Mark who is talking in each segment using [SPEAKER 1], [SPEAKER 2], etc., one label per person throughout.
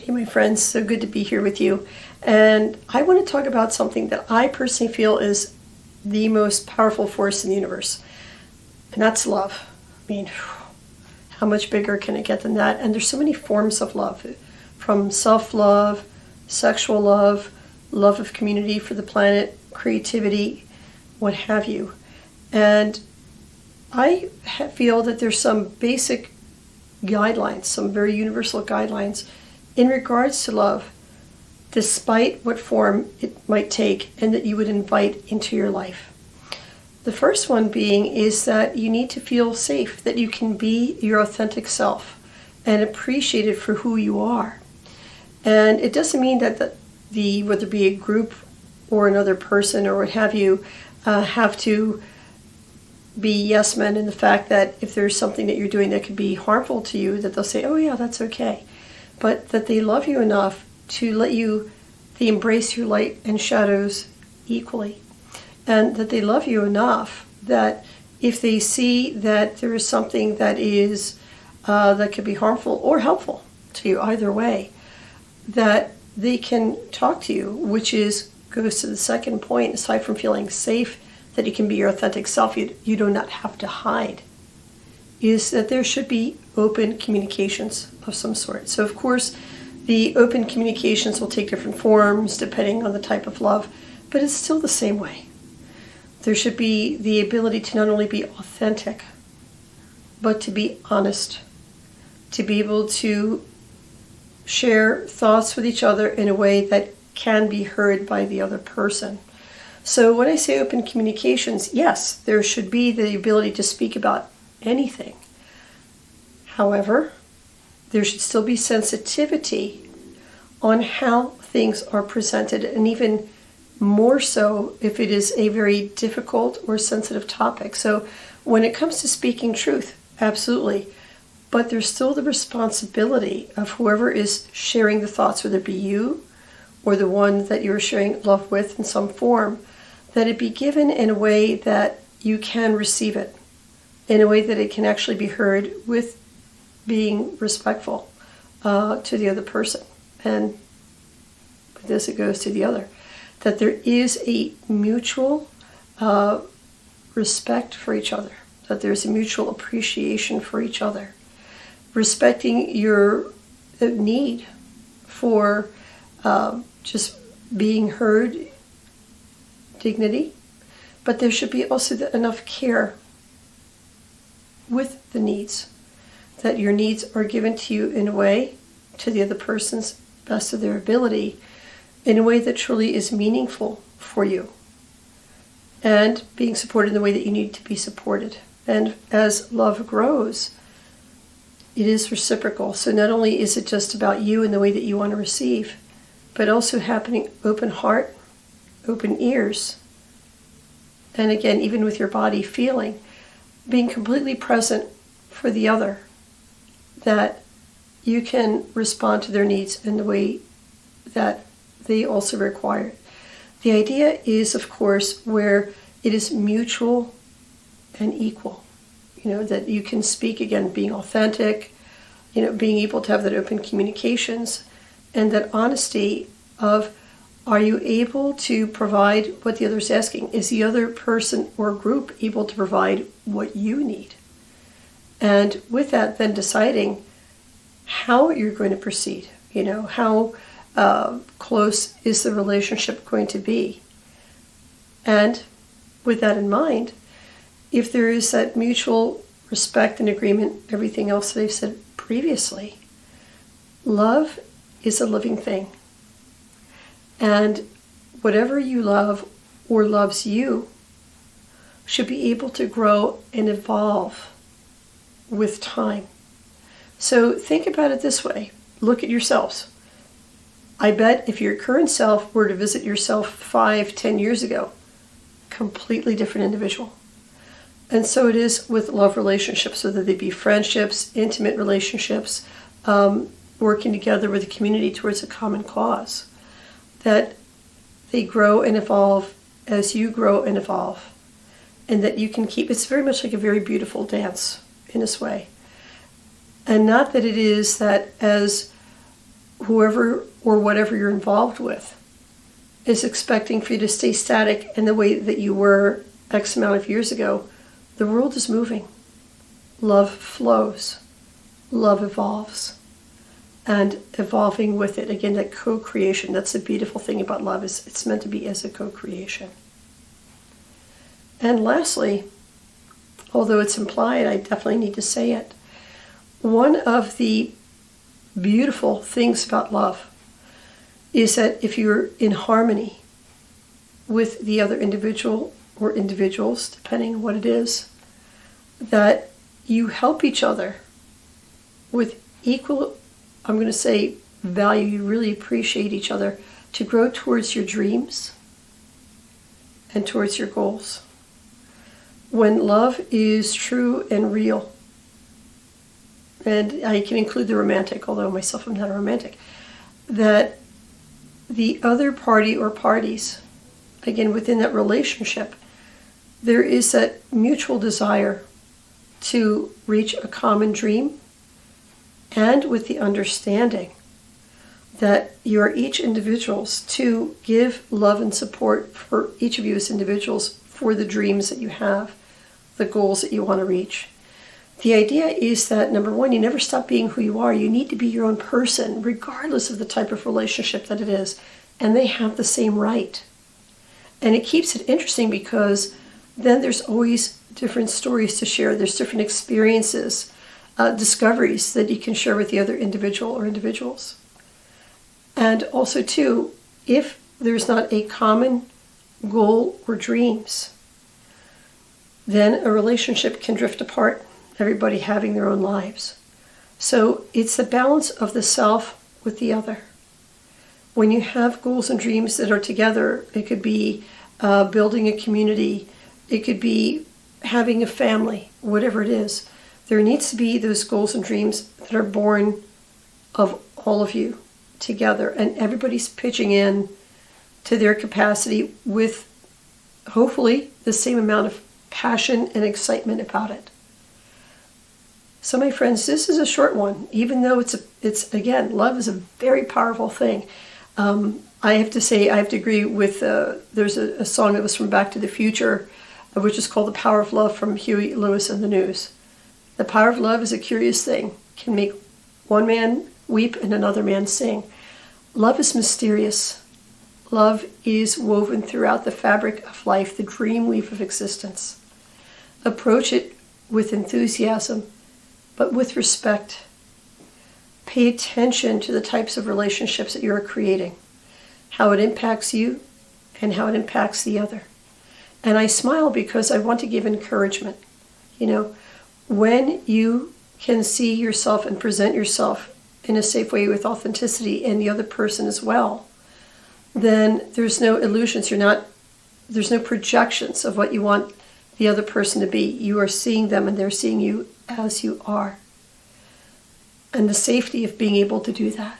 [SPEAKER 1] Hey, my friends, so good to be here with you. And I want to talk about something that I personally feel is the most powerful force in the universe, and that's love. I mean, how much bigger can it get than that? And there's so many forms of love, from self-love, sexual love, love of community for the planet, creativity, what have you. And I feel that there's some basic guidelines, some very universal guidelines in regards to love, despite what form it might take, and that you would invite into your life. The first one being is that you need to feel safe, that you can be your authentic self and appreciated for who you are. And it doesn't mean that whether it be a group or another person or what have you, have to be yes men in the fact that if there's something that you're doing that could be harmful to you, that they'll say, oh yeah, that's okay. But that they love you enough to let you, they embrace your light and shadows equally. And that they love you enough that if they see that there is something that is, that could be harmful or helpful to you, either way, that they can talk to you, which goes to the second point, aside from feeling safe, that you can be your authentic self, you do not have to hide, is that there should be open communications of some sort. So of course, the open communications will take different forms depending on the type of love, but it's still the same way. There should be the ability to not only be authentic, but to be honest, to be able to share thoughts with each other in a way that can be heard by the other person. So when I say open communications, yes, there should be the ability to speak about anything. However, there should still be sensitivity on how things are presented, and even more so if it is a very difficult or sensitive topic. So when it comes to speaking truth, absolutely. But there's still the responsibility of whoever is sharing the thoughts, whether it be you or the one that you're sharing love with in some form, that it be given in a way that you can receive it, in a way that it can actually be heard with being respectful to the other person. And with this, it goes to the other. That there is a mutual respect for each other, that there's a mutual appreciation for each other, respecting your need for just being heard, dignity, but there should be also enough care with the needs, that your needs are given to you in a way, to the other person's best of their ability, in a way that truly is meaningful for you, and being supported in the way that you need to be supported. And as love grows, it is reciprocal. So not only is it just about you and the way that you want to receive, but also happening open heart, open ears, and again, even with your body feeling, being completely present for the other, that you can respond to their needs in the way that they also require. The idea is, of course, where it is mutual and equal. That you can speak, again, being authentic, being able to have that open communications, and that honesty of, are you able to provide what the other's asking? Is the other person or group able to provide what you need? And with that, then deciding how you're going to proceed. How close is the relationship going to be? And with that in mind, if there is that mutual respect and agreement, everything else that I've said previously, love is a living thing. And whatever you love or loves you should be able to grow and evolve with time. So think about it this way. Look at yourselves. I bet if your current self were to visit yourself 5-10 years ago, completely different individual. And so it is with love relationships, whether they be friendships, intimate relationships, working together with a community towards a common cause, that they grow and evolve as you grow and evolve, and that you can keep, it's very much like a very beautiful dance in this way. And not that it is that as whoever or whatever you're involved with is expecting for you to stay static in the way that you were X amount of years ago, the world is moving. Love flows. Love evolves. And evolving with it, again, that co-creation, that's the beautiful thing about love, is it's meant to be as a co-creation. And lastly, although it's implied, I definitely need to say it. One of the beautiful things about love is that if you're in harmony with the other individual or individuals, depending on what it is, that you help each other with equal, I'm going to say, value. You really appreciate each other to grow towards your dreams and towards your goals. When love is true and real, and I can include the romantic, although myself I'm not a romantic, that the other party or parties, again within that relationship, there is that mutual desire to reach a common dream, and with the understanding that you are each individuals to give love and support for each of you as individuals for the dreams that you have, the goals that you want to reach. The idea is that, number one, you never stop being who you are. You need to be your own person, regardless of the type of relationship that it is. And they have the same right. And it keeps it interesting because then there's always different stories to share. There's different experiences, discoveries that you can share with the other individual or individuals. And also, too, if there's not a common goal or dreams, then a relationship can drift apart, everybody having their own lives. So it's the balance of the self with the other. When you have goals and dreams that are together, it could be building a community, it could be having a family, whatever it is. There needs to be those goals and dreams that are born of all of you together, and everybody's pitching in to their capacity with hopefully the same amount of passion and excitement about it. So my friends, this is a short one, even though it's again, love is a very powerful thing. I have to say, I have to agree with, there's a song that was from Back to the Future, which is called The Power of Love, from Huey Lewis and the News. The power of love is a curious thing, can make one man weep and another man sing. Love is mysterious. Love is woven throughout the fabric of life, the dream weave of existence. Approach it with enthusiasm, but with respect. Pay attention to the types of relationships that you're creating, how it impacts you and how it impacts the other. And I smile because I want to give encouragement. You know, when you can see yourself and present yourself in a safe way with authenticity and the other person as well, then there's no illusions. There's no projections of what you want the other person to be. You are seeing them and they're seeing you as you are. And the safety of being able to do that.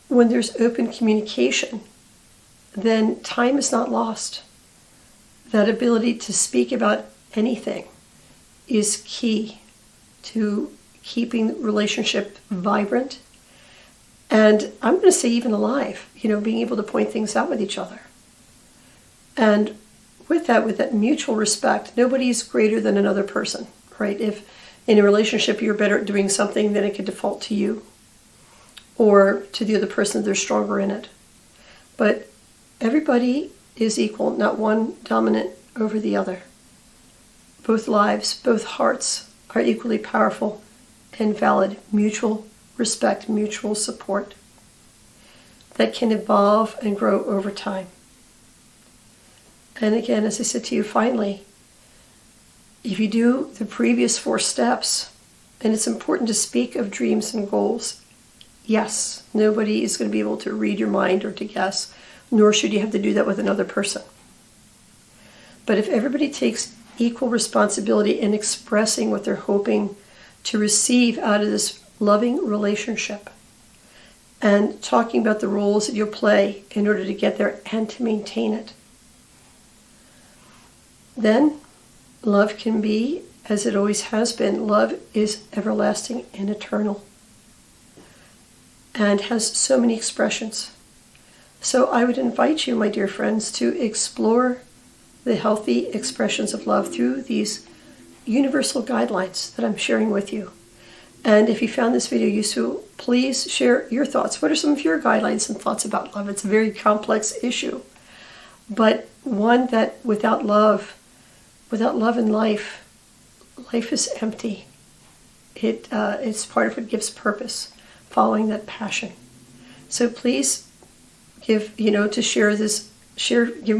[SPEAKER 1] When there's open communication, then time is not lost. That ability to speak about anything is key to keeping the relationship vibrant. And I'm going to say even alive, being able to point things out with each other. And with that mutual respect, nobody's greater than another person, right? If in a relationship you're better at doing something, then it could default to you or to the other person, they're stronger in it. But everybody is equal, not one dominant over the other. Both lives, both hearts are equally powerful and valid. Mutual respect, mutual support that can evolve and grow over time. And again, as I said to you, finally, if you do the previous 4 steps, and it's important to speak of dreams and goals, yes, nobody is going to be able to read your mind or to guess, nor should you have to do that with another person. But if everybody takes equal responsibility in expressing what they're hoping to receive out of this loving relationship, and talking about the roles that you'll play in order to get there and to maintain it, then love can be, as it always has been, love is everlasting and eternal. and has so many expressions. So I would invite you, my dear friends, to explore the healthy expressions of love through these universal guidelines that I'm sharing with you. And if you found this video useful, please share your thoughts. What are some of your guidelines and thoughts about love? It's a very complex issue, but one that without love in life, life is empty. It's part of what gives purpose, following that passion. So please give me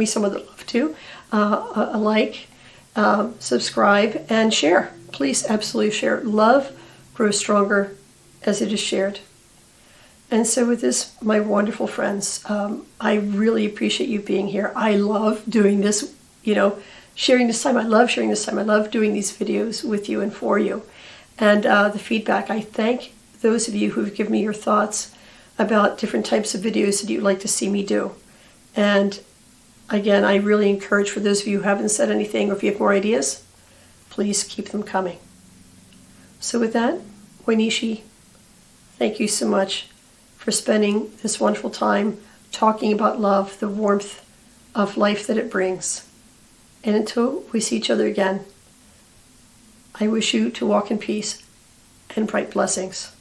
[SPEAKER 1] some of the love too. A like, subscribe, and share. Please absolutely share. Love grows stronger as it is shared. And so with this, my wonderful friends, I really appreciate you being here. I love doing this, sharing this time. I love sharing this time. I love doing these videos with you and for you. And the feedback, I thank those of you who've given me your thoughts about different types of videos that you'd like to see me do. And again, I really encourage, for those of you who haven't said anything, or if you have more ideas, please keep them coming. So with that, Wanishi, thank you so much for spending this wonderful time talking about love, the warmth of life that it brings. And until we see each other again, I wish you to walk in peace and bright blessings.